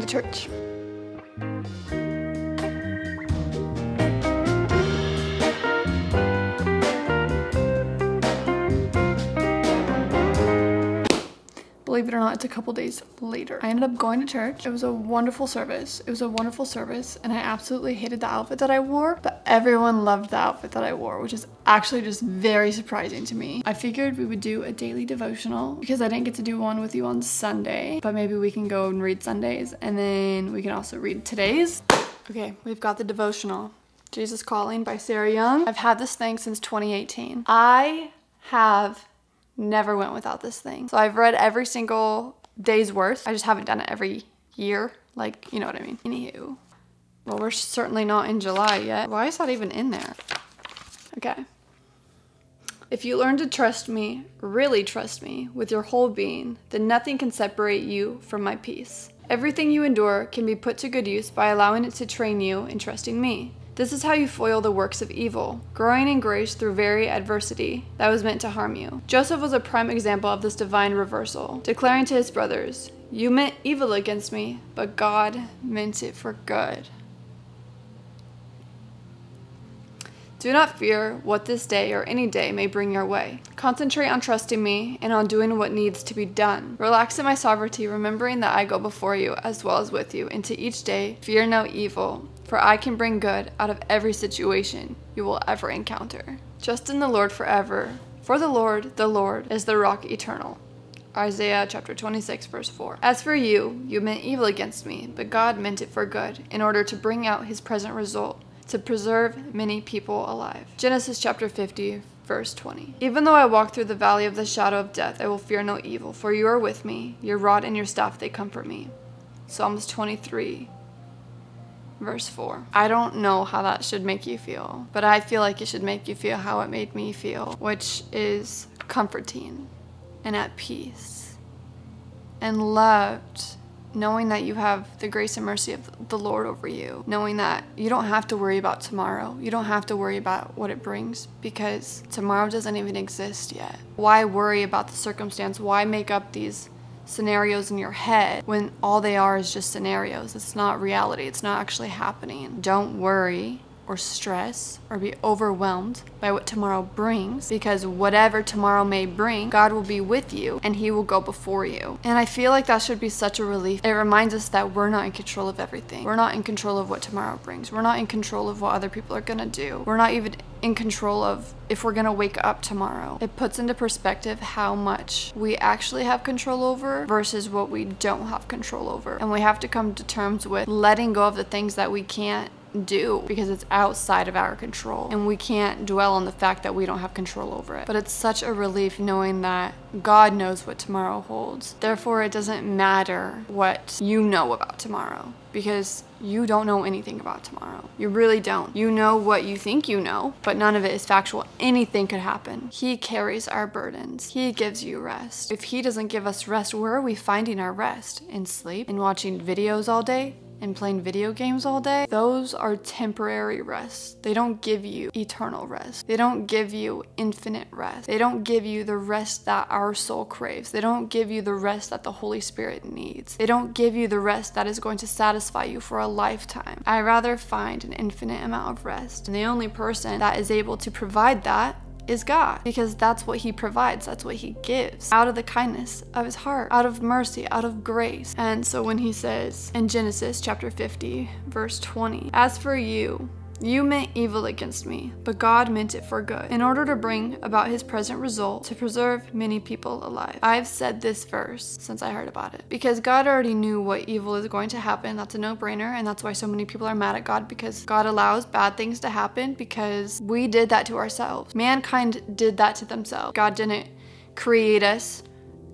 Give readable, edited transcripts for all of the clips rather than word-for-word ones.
to church. Believe it or not, it's a couple days later. I ended up going to church. It was a wonderful service. And I absolutely hated the outfit that I wore, but everyone loved the outfit that I wore, which is actually just very surprising to me. I figured we would do a daily devotional because I didn't get to do one with you on Sunday, but maybe we can go and read Sundays and then we can also read today's. Okay, we've got the devotional. Jesus Calling by Sarah Young. I've had this thing since 2018. I have never went without this thing. So I've read every single day's worth. I just haven't done it every year. Like, you know what I mean. Anywho. Well, we're certainly not in July yet. Why is that even in there? Okay. If you learn to trust me, really trust me, with your whole being, then nothing can separate you from my peace. Everything you endure can be put to good use by allowing it to train you in trusting me. This is how you foil the works of evil, growing in grace through very adversity that was meant to harm you. Joseph was a prime example of this divine reversal, declaring to his brothers, "You meant evil against me, but God meant it for good." Do not fear what this day or any day may bring your way. Concentrate on trusting me and on doing what needs to be done. Relax in my sovereignty, remembering that I go before you as well as with you into each day. Fear no evil, for I can bring good out of every situation you will ever encounter. Trust in the Lord forever, for the Lord, is the rock eternal. Isaiah chapter 26, verse 4. As for you, you meant evil against me, but God meant it for good, in order to bring out his present result, to preserve many people alive. Genesis chapter 50, verse 20. Even though I walk through the valley of the shadow of death, I will fear no evil, for you are with me. Your rod and your staff, they comfort me. Psalms 23, verse 4. I don't know how that should make you feel, but I feel like it should make you feel how it made me feel, which is comforting and at peace and loved, knowing that you have the grace and mercy of the Lord over you, knowing that you don't have to worry about tomorrow. You don't have to worry about what it brings because tomorrow doesn't even exist yet. Why worry about the circumstance? Why make up these scenarios in your head when all they are is just scenarios? It's not reality. It's not actually happening. Don't worry or stress or be overwhelmed by what tomorrow brings, because whatever tomorrow may bring, God will be with you and he will go before you. And I feel like that should be such a relief. It reminds us that we're not in control of everything. We're not in control of what tomorrow brings. We're not in control of what other people are gonna do. We're not even in control of if we're gonna wake up tomorrow. It puts into perspective how much we actually have control over versus what we don't have control over. And we have to come to terms with letting go of the things that we can't do because it's outside of our control, and we can't dwell on the fact that we don't have control over it. But it's such a relief knowing that God knows what tomorrow holds. Therefore, it doesn't matter what you know about tomorrow, because you don't know anything about tomorrow. You really don't. You know what you think you know, but none of it is factual. Anything could happen. He carries our burdens. He gives you rest. If he doesn't give us rest, where are we finding our rest? In sleep? In watching videos all day? And playing video games all day? Those are temporary rests. They don't give you eternal rest. They don't give you infinite rest. They don't give you the rest that our soul craves. They don't give you the rest that the Holy Spirit needs. They don't give you the rest that is going to satisfy you for a lifetime. I'd rather find an infinite amount of rest. And the only person that is able to provide that is God, because that's what he provides, that's what he gives out of the kindness of his heart, out of mercy, out of grace. And so when he says in Genesis chapter 50 verse 20, as for you, you meant evil against me, but God meant it for good, in order to bring about his present result, to preserve many people alive. I've said this verse since I heard about it, because God already knew what evil is going to happen. That's a no-brainer, and that's why so many people are mad at God, because God allows bad things to happen because we did that to ourselves. Mankind did that to themselves. God didn't create us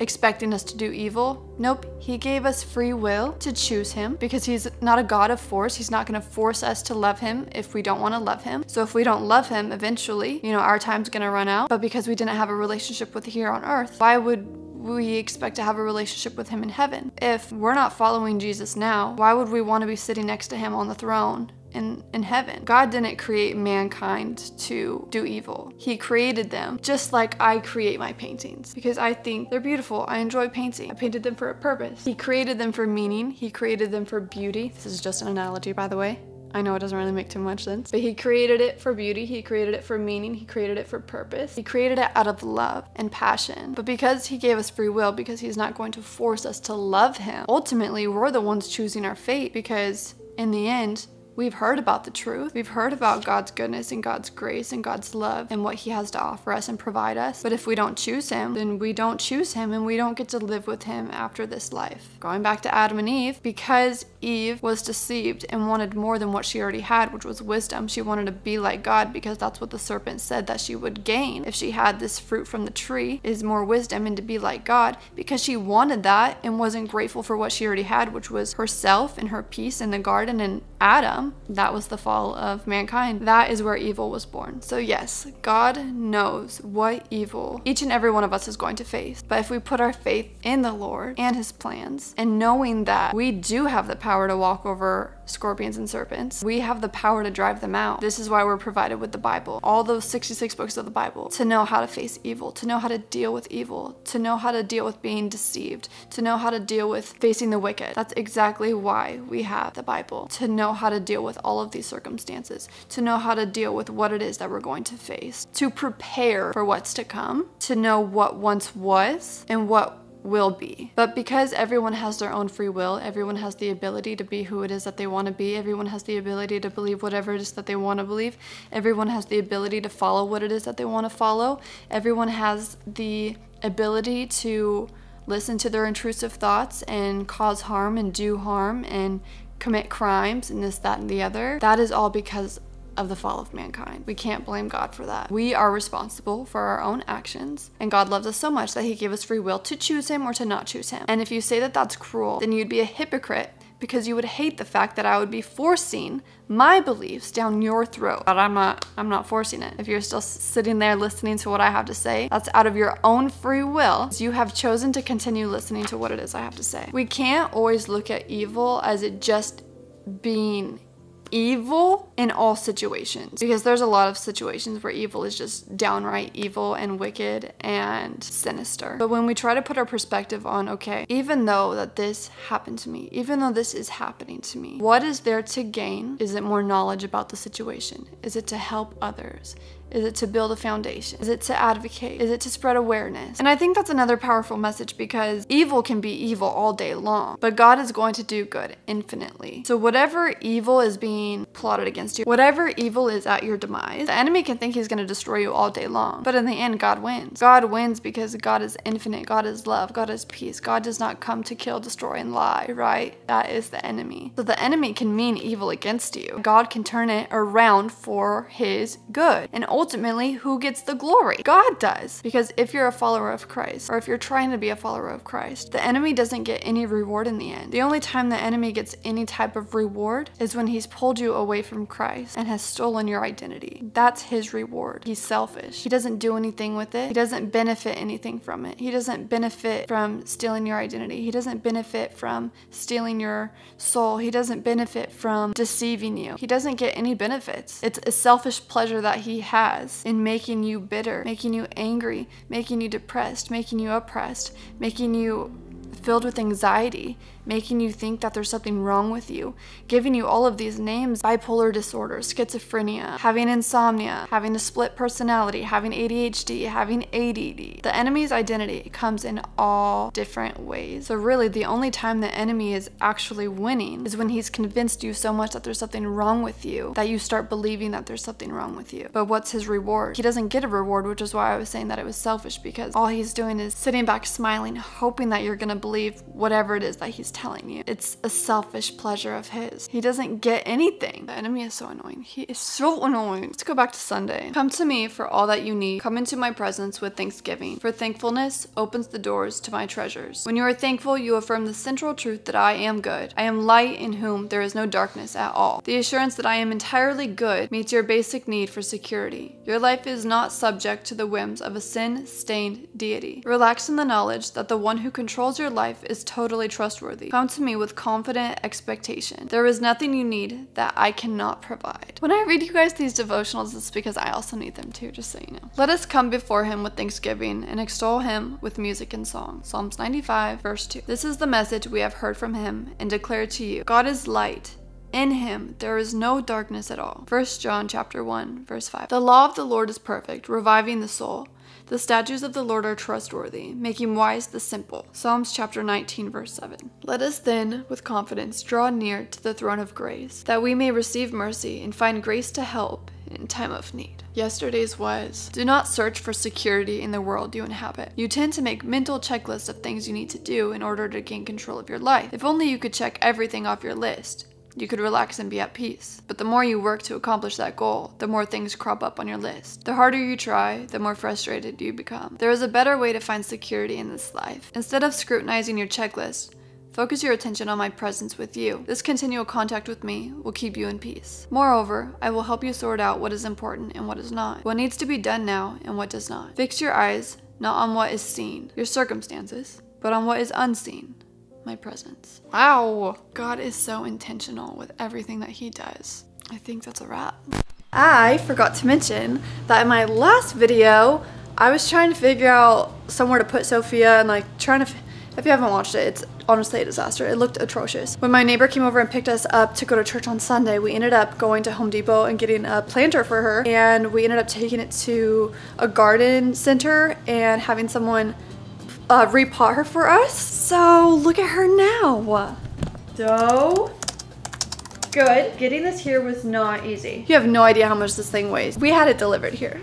expecting us to do evil. Nope, he gave us free will to choose him, because he's not a God of force. He's not going to force us to love him if we don't want to love him. So if we don't love him, eventually, our time's going to run out. But because we didn't have a relationship with here on earth, why would we expect to have a relationship with him in heaven? If we're not following Jesus now, why would we want to be sitting next to him on the throne in heaven. God didn't create mankind to do evil. He created them just like I create my paintings because I think they're beautiful. I enjoy painting. I painted them for a purpose. He created them for meaning. He created them for beauty. This is just an analogy, by the way. I know it doesn't really make too much sense, but he created it for beauty. He created it for meaning. He created it for purpose. He created it out of love and passion. But because he gave us free will, because he's not going to force us to love him, ultimately we're the ones choosing our fate, because in the end, we've heard about the truth. We've heard about God's goodness and God's grace and God's love and what he has to offer us and provide us. But if we don't choose him, then we don't choose him and we don't get to live with him after this life. Going back to Adam and Eve, because Eve was deceived and wanted more than what she already had, which was wisdom. She wanted to be like God because that's what the serpent said that she would gain if she had this fruit from the tree, is more wisdom and to be like God. Because she wanted that and wasn't grateful for what she already had, which was herself and her peace in the garden and Adam. That was the fall of mankind. That is where evil was born. So yes, God knows what evil each and every one of us is going to face. But if we put our faith in the Lord and his plans, and knowing that we do have the power to walk over scorpions and serpents, we have the power to drive them out. This is why we're provided with the Bible, all those 66 books of the Bible, to know how to face evil, to know how to deal with evil, to know how to deal with being deceived, to know how to deal with facing the wicked. That's exactly why we have the Bible, to know how to deal with all of these circumstances, to know how to deal with what it is that we're going to face, to prepare for what's to come, to know what once was and what will be. But because everyone has their own free will, everyone has the ability to be who it is that they want to be, everyone has the ability to believe whatever it is that they want to believe, everyone has the ability to follow what it is that they want to follow, everyone has the ability to listen to their intrusive thoughts and cause harm and do harm and commit crimes and this, that, and the other. That is all because of the fall of mankind. We can't blame God for that. We are responsible for our own actions, and God loves us so much that he gave us free will to choose him or to not choose him. And if you say that that's cruel, then you'd be a hypocrite, because you would hate the fact that I would be forcing my beliefs down your throat. But I'm not forcing it. If you're still sitting there listening to what I have to say, that's out of your own free will. You have chosen to continue listening to what it is I have to say. We can't always look at evil as it just being evil in all situations, because there's a lot of situations where evil is just downright evil and wicked and sinister. But when we try to put our perspective on, okay, even though that this happened to me, even though this is happening to me, what is there to gain? Is it more knowledge about the situation? Is it to help others? Is it to build a foundation? Is it to advocate? Is it to spread awareness? And I think that's another powerful message, because evil can be evil all day long, but God is going to do good infinitely. So whatever evil is being plotted against you, whatever evil is at your demise, the enemy can think he's going to destroy you all day long, but in the end, God wins. God wins because God is infinite. God is love. God is peace. God does not come to kill, destroy, and lie, right? That is the enemy. So the enemy can mean evil against you. God can turn it around for his good. And ultimately, who gets the glory? God does. Because if you're a follower of Christ, or if you're trying to be a follower of Christ, the enemy doesn't get any reward in the end. The only time the enemy gets any type of reward is when he's pulled you away from Christ and has stolen your identity. That's his reward. He's selfish. He doesn't do anything with it. He doesn't benefit anything from it. He doesn't benefit from stealing your identity. He doesn't benefit from stealing your soul. He doesn't benefit from deceiving you. He doesn't get any benefits. It's a selfish pleasure that he has in making you bitter, making you angry, making you depressed, making you oppressed, making you filled with anxiety, making you think that there's something wrong with you, giving you all of these names: bipolar disorder, schizophrenia, having insomnia, having a split personality, having ADHD, having ADD. The enemy's identity comes in all different ways. So really, the only time the enemy is actually winning is when he's convinced you so much that there's something wrong with you that you start believing that there's something wrong with you. But what's his reward? He doesn't get a reward, which is why I was saying that it was selfish, because all he's doing is sitting back smiling, hoping that you're gonna believe whatever it is that he's telling you. It's a selfish pleasure of his. He doesn't get anything. The enemy is so annoying. He is so annoying. Let's go back to Sunday. Come to me for all that you need. Come into my presence with thanksgiving. For thankfulness opens the doors to my treasures. When you are thankful, you affirm the central truth that I am good. I am light in whom there is no darkness at all. The assurance that I am entirely good meets your basic need for security. Your life is not subject to the whims of a sin-stained deity. Relax in the knowledge that the one who controls your life is totally trustworthy. trustworthy. Come to me with confident expectation. There is nothing you need that I cannot provide. When I read you guys these devotionals, it's because I also need them too, just so you know. Let us come before him with thanksgiving and extol him with music and song. Psalms 95, verse 2. This is the message we have heard from him and declare to you. God is light. In him there is no darkness at all. 1 John chapter 1, verse 5. The law of the Lord is perfect, reviving the soul. The statutes of the Lord are trustworthy, making wise the simple. Psalms chapter 19, verse 7. Let us then, with confidence, draw near to the throne of grace, that we may receive mercy and find grace to help in time of need. Yesterday's was, do not search for security in the world you inhabit. You tend to make mental checklists of things you need to do in order to gain control of your life. If only you could check everything off your list, you could relax and be at peace. But the more you work to accomplish that goal, the more things crop up on your list. The harder you try, the more frustrated you become. There is a better way to find security in this life. Instead of scrutinizing your checklist, focus your attention on my presence with you. This continual contact with me will keep you in peace. Moreover, I will help you sort out what is important and what is not, what needs to be done now and what does not. Fix your eyes not on what is seen, your circumstances, but on what is unseen, my presence. Wow, God is so intentional with everything that he does. I think that's a wrap. I forgot to mention that in my last video, I was trying to figure out somewhere to put Sophia and like trying to, if you haven't watched it, it's honestly a disaster. It looked atrocious. When my neighbor came over and picked us up to go to church on Sunday, we ended up going to Home Depot and getting a planter for her, and we ended up taking it to a garden center and having someone repot her for us. So look at her now. So good. Getting this here was not easy. You have no idea how much this thing weighs. We had it delivered here.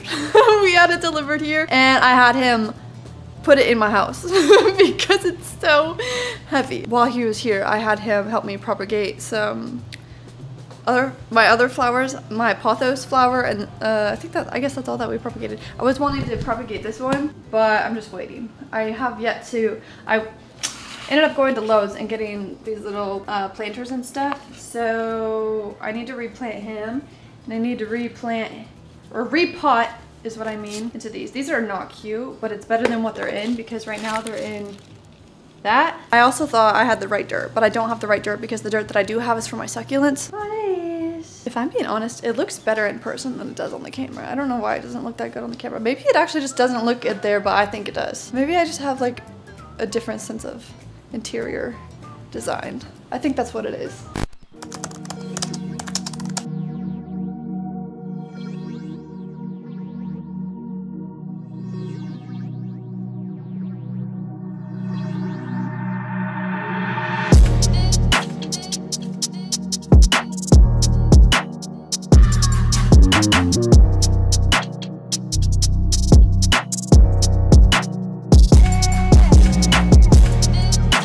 We had it delivered here, and I had him put it in my house because it's so heavy. While he was here, I had him help me propagate some my other flowers, my pothos flower, and I guess that's all that we propagated. I was wanting to propagate this one, but I'm just waiting. I have yet to. I ended up going to Lowe's and getting these little planters and stuff, so I need to replant him, and I need to replant, or repot is what I mean, into these. These are not cute, but it's better than what they're in, because right now they're in that. I also thought I had the right dirt, but I don't have the right dirt because the dirt that I do have is for my succulents. Nice. If I'm being honest, it looks better in person than it does on the camera. I don't know why it doesn't look that good on the camera. Maybe it actually just doesn't look good there, but I think it does. Maybe I just have like a different sense of interior design. I think that's what it is.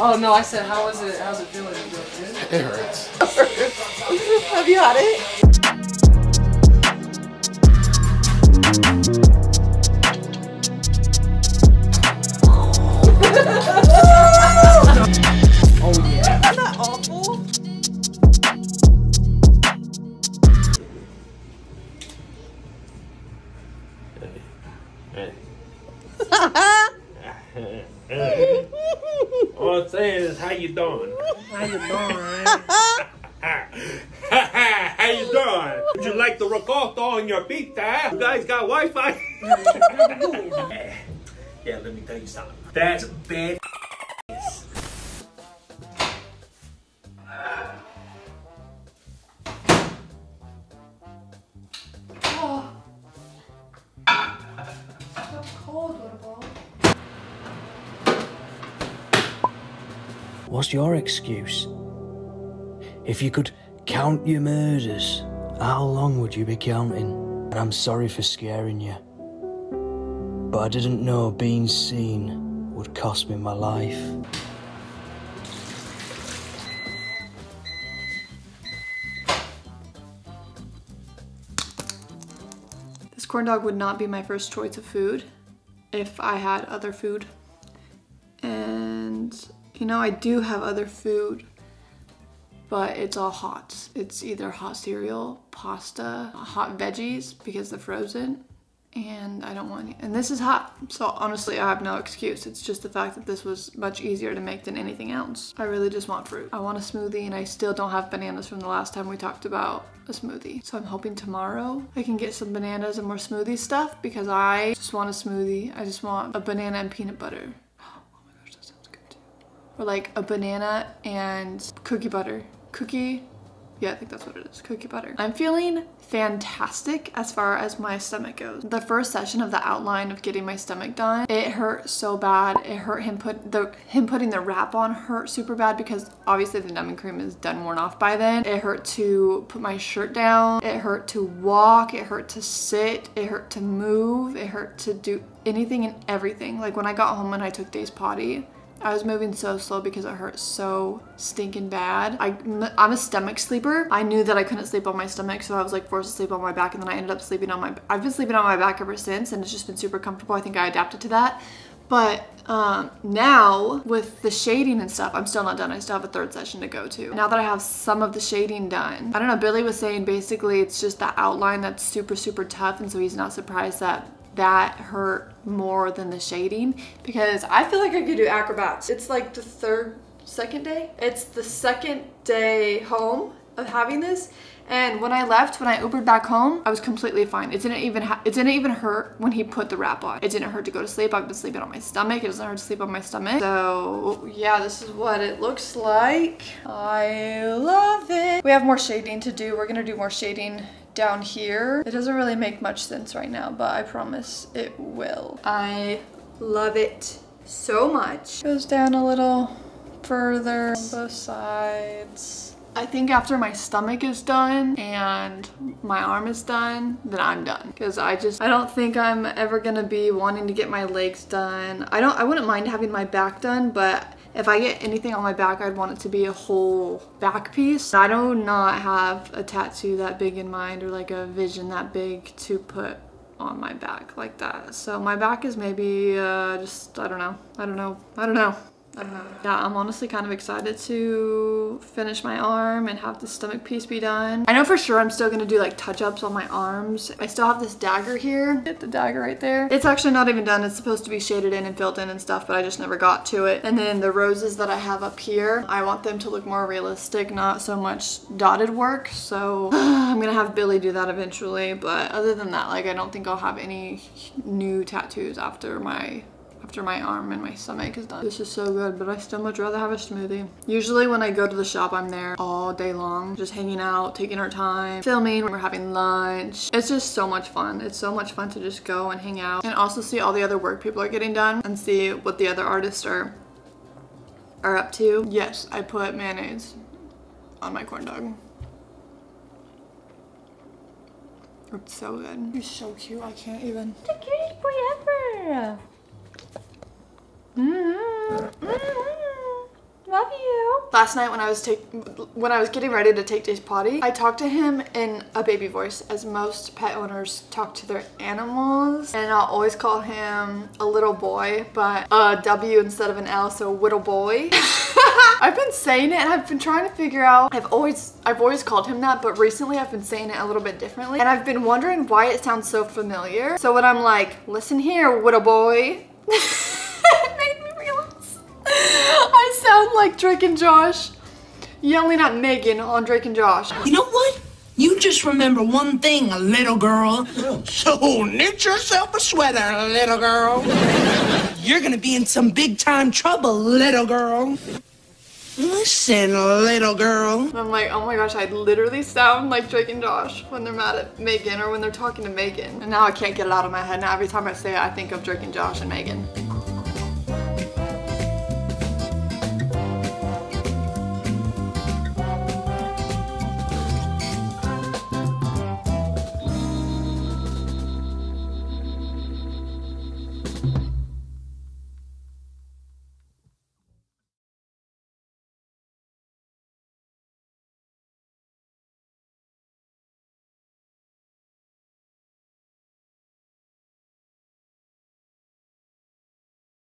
Oh no, I said, how's it feeling? It hurts. Have you had it? Oh yeah. Isn't that awful? All I'm saying is, how you doing? How you doing? How you doing? Would you like the ricotta on your pizza? You guys got Wi-Fi? Yeah, let me tell you something. That's bad. Oh. So cold, what a ball. What's your excuse? If you could count your murders, how long would you be counting? And I'm sorry for scaring you, but I didn't know being seen would cost me my life. This corn dog would not be my first choice of food if I had other food. And you know, I do have other food, but it's all hot. It's either hot cereal, pasta, hot veggies because they're frozen, and I don't want any. And this is hot, so honestly I have no excuse. It's just the fact that this was much easier to make than anything else. I really just want fruit. I want a smoothie, and I still don't have bananas from the last time we talked about a smoothie. So I'm hoping tomorrow I can get some bananas and more smoothie stuff, because I just want a smoothie. I just want a banana and peanut butter. Oh my gosh, that sounds good too. Or like a banana and cookie butter. Yeah, I think that's what it is, cookie butter. I'm feeling fantastic as far as my stomach goes. The first session of the outline of getting my stomach done, it hurt so bad. It hurt him putting the wrap on hurt super bad, because obviously the numbing cream is done worn off by then. It hurt to put my shirt down. It hurt to walk. It hurt to sit. It hurt to move. It hurt to do anything and everything. Like when I got home and I took Dace potty, I was moving so slow because it hurt so stinking bad. I'm a stomach sleeper. I knew that I couldn't sleep on my stomach, so I was like forced to sleep on my back, and then I ended up sleeping on my, I've been sleeping on my back ever since, and it's just been super comfortable. I think I adapted to that. But now with the shading and stuff, I'm still not done. I still have a third session to go to. Now that I have some of the shading done, I don't know, Billy was saying basically it's just the outline that's super, super tough, and so he's not surprised that that hurt more than the shading, because I feel like I could do acrobats. It's like the second day? It's the second day home of having this, and when I left, when I Ubered back home, I was completely fine. It didn't even hurt when he put the wrap on. It didn't hurt to go to sleep. I've been sleeping on my stomach. It doesn't hurt to sleep on my stomach. So yeah, this is what it looks like. I love it. We have more shading to do. We're gonna do more shading down here. It doesn't really make much sense right now, but I promise it will. I love it so much. Goes down a little further on both sides. I think after my stomach is done and my arm is done, then I'm done. Because I don't think I'm ever gonna be wanting to get my legs done. I wouldn't mind having my back done, but if I get anything on my back, I'd want it to be a whole back piece. I do not have a tattoo that big in mind, or like a vision that big to put on my back like that. So my back is maybe just, I don't know. Yeah, I'm honestly kind of excited to finish my arm and have the stomach piece be done. I know for sure I'm still gonna do like touch-ups on my arms. I still have this dagger here. Get the dagger right there. It's actually not even done. It's supposed to be shaded in and filled in and stuff, but I just never got to it. And then the roses that I have up here, I want them to look more realistic, not so much dotted work. So I'm gonna have Billy do that eventually. But other than that, like, I don't think I'll have any new tattoos after my arm and my stomach is done. This is so good, but I still much rather have a smoothie. Usually when I go to the shop, I'm there all day long, just hanging out, taking our time, filming, we're having lunch. It's just so much fun. It's so much fun to just go and hang out and also see all the other work people are getting done and see what the other artists are up to. Yes, I put mayonnaise on my corn dog. It's so good. You're so cute. I can't even. The cutest boy ever. Love you. Last night when I was getting ready to take Dace potty, I talked to him in a baby voice, as most pet owners talk to their animals, and I'll always call him a little boy, but a W instead of an L, so whittle boy. I've been saying it and I've been trying to figure out, I've always called him that, but recently I've been saying it a little bit differently, and I've been wondering why it sounds so familiar. So when I'm like, listen here, whittle boy, it made me realize I sound like Drake and Josh yelling at Megan on Drake and Josh. You know what? You just remember one thing, little girl. So knit yourself a sweater, little girl. You're gonna be in some big time trouble, little girl. Listen, little girl. And I'm like, oh my gosh, I literally sound like Drake and Josh when they're mad at Megan or when they're talking to Megan. And now I can't get it out of my head. Now every time I say it, I think of Drake and Josh and Megan.